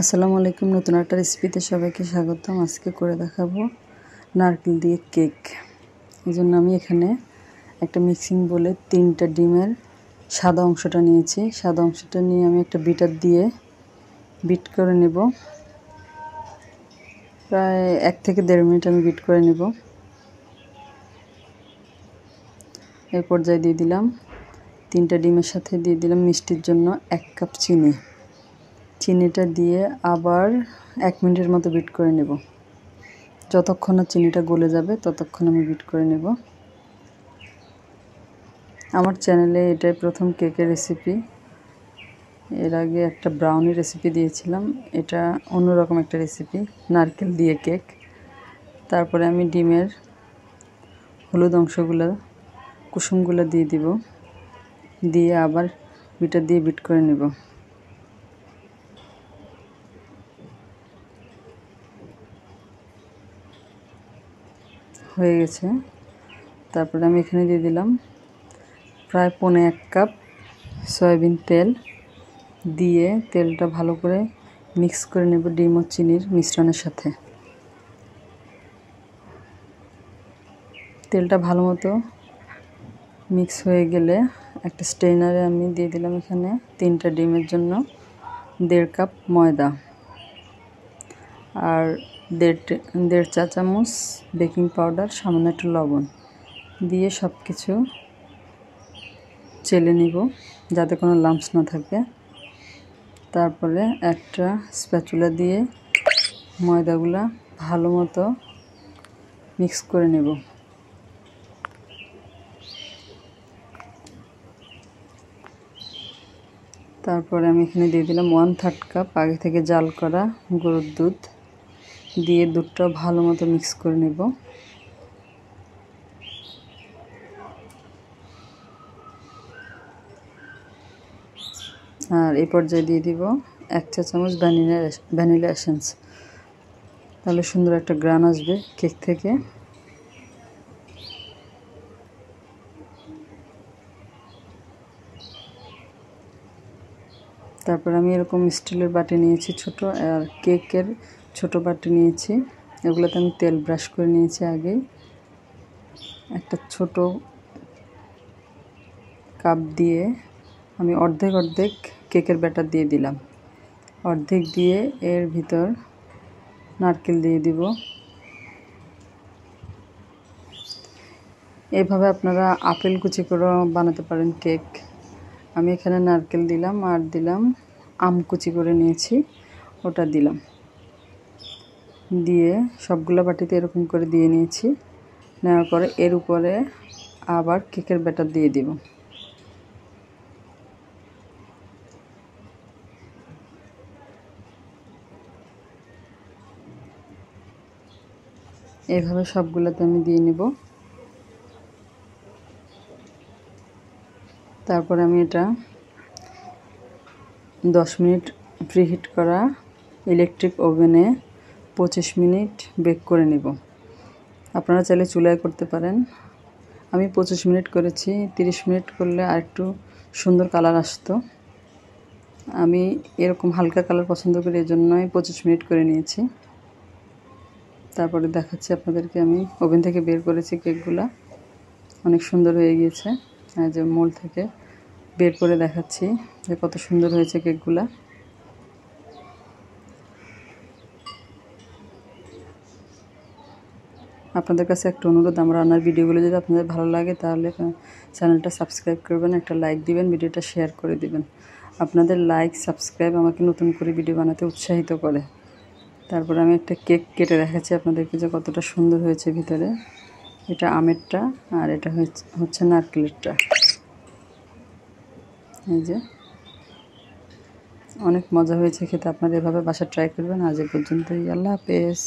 আসসালামু আলাইকুম। নতুন একটা রেসিপিতে সবাইকে স্বাগতম। আজকে করে দেখাবো নারকেল দিয়ে কেক। এই জন্য আমি এখানে একটা মিক্সিং বলে 3টা ডিমের সাদা অংশটা নিয়েছি। সাদা অংশটা নিয়ে আমি একটা বিটার দিয়ে বিট করে নেব। প্রায় 1 থেকে 1.5 মিনিট আমি বিট করে নেব। এই পর্যায়ে দিয়ে দিলাম 3টা ডিমের সাথে দিয়ে দিলাম মিষ্টির জন্য 1 কাপ চিনি। চিনিটা দিয়ে আবার 1 মিনিটের মতো বিট করে নেব। যতক্ষণ না চিনিটা গলে যাবে ততক্ষণ আমি বিট করে নেব। আমার চ্যানেলে এটাই প্রথম কেকের রেসিপি। এর আগে একটা ব্রাউনি রেসিপি দিয়েছিলাম, এটা অন্যরকম একটা রেসিপি, নারকেল দিয়ে কেক। তারপরে আমি ডিমের হলুদ অংশগুলো, কুসুমগুলো দিয়ে দিব, দিয়ে আবার বিটার দিয়ে বিট করে নেব। হয়ে গেছে। তারপরে আমি এখানে দিয়ে দিলাম প্রায় 1.5 কাপ সয়াবিন তেল, দিয়ে তেলটা ভালো করে মিক্স করে নেব ডিম ও চিনির মিশ্রণের সাথে। তেলটা ভালো মতো মিক্স হয়ে গেলে একটা স্ট্রেনারে আমি দিয়ে দিলাম এখানে 3টা ডিমের জন্য 1.5 কাপ ময়দা আর 1.5 চা চামচ বেকিং পাউডার, সামান্য একটু লবণ দিয়ে সব কিছু চেলে নিব যাতে কোনো লাম্পস না থাকে। তারপরে একটা স্প্যাচুলা দিয়ে ময়দাগুলা ভালো মতো মিক্স করে নেব। তারপরে আমি এখানে দিয়ে দিলাম 1/3 কাপ আগে থেকে জাল করা গরুর দুধ, দিয়ে দুধটা ভালো মতো মিক্স করে নেব। আর এই পর্যায়ে দিয়ে দিব 1 চা চামচ ভ্যানিলা এসেন্স, তাহলে সুন্দর একটা গ্রান আসবে কেক থেকে। তারপর আমি এরকম স্টিলের বাটি নিয়েছি ছোট, আর কেকের ছোট বাটি নিয়েছি। এগুলোতে আমি তেল ব্রাশ করে নিয়েছি আগে। একটা ছোট কাপ দিয়ে আমি অর্ধেক কেকের ব্যাটার দিয়ে দিলাম। অর্ধেক দিয়ে এর ভিতর নারকেল দিয়ে দিব। এভাবে আপনারা আপেল কুচি করে বানাতে পারেন কেক। আমি এখানে নারকেল দিলাম আর দিলাম আম কুচি করে নিয়েছি, ওটা দিলাম। দিয়ে সবগুলো বাটিতে এরকম করে দিয়ে নিয়েছি। নেওয়ার পরে এর উপরে আবার কেকের ব্যাটার দিয়ে দিব। এইভাবে সবগুলোতে আমি দিয়ে নিব। তারপরে আমি এটা 10 মিনিট প্রিহিট করা ইলেকট্রিক ওভেনে 25 মিনিট বেক করে নেব। আপনারা চাইলে চুলায় করতে পারেন। আমি 25 মিনিট করেছি, 30 মিনিট করলে আরেকটু সুন্দর কালার আসতো। আমি এরকম হালকা কালার পছন্দ করি, এই জন্যই 25 মিনিট করে নিয়েছি। তারপরে দেখাচ্ছি আপনাদেরকে, আমি ওভেন থেকে বের করেছি কেকগুলা, অনেক সুন্দর হয়ে গিয়েছে। এই যে মোল্ড থেকে বের করে দেখাচ্ছি যে কত সুন্দর হয়েছে কেকগুলা। আপনাদের কাছে একটা অনুরোধ, আমার রান্নার ভিডিওগুলো যদি আপনাদের ভালো লাগে তাহলে চ্যানেলটা সাবস্ক্রাইব করবেন, একটা লাইক দিবেন, ভিডিওটা শেয়ার করে দিবেন। আপনাদের লাইক সাবস্ক্রাইব আমাকে নতুন করে ভিডিও বানাতে উৎসাহিত করে। তারপরে আমি একটা কেক কেটে দেখাচ্ছি আপনাদেরকে যে কতটা সুন্দর হয়েছে ভিতরে। এটা আমেরটা আর এটা হচ্ছে নারকেলেরটা। এই যে অনেক মজা হয়েছে খেতে। আপনারা এভাবে বাসায় ট্রাই করবেন। আজ এ পর্যন্তই। আল্লাহ হাফেজ।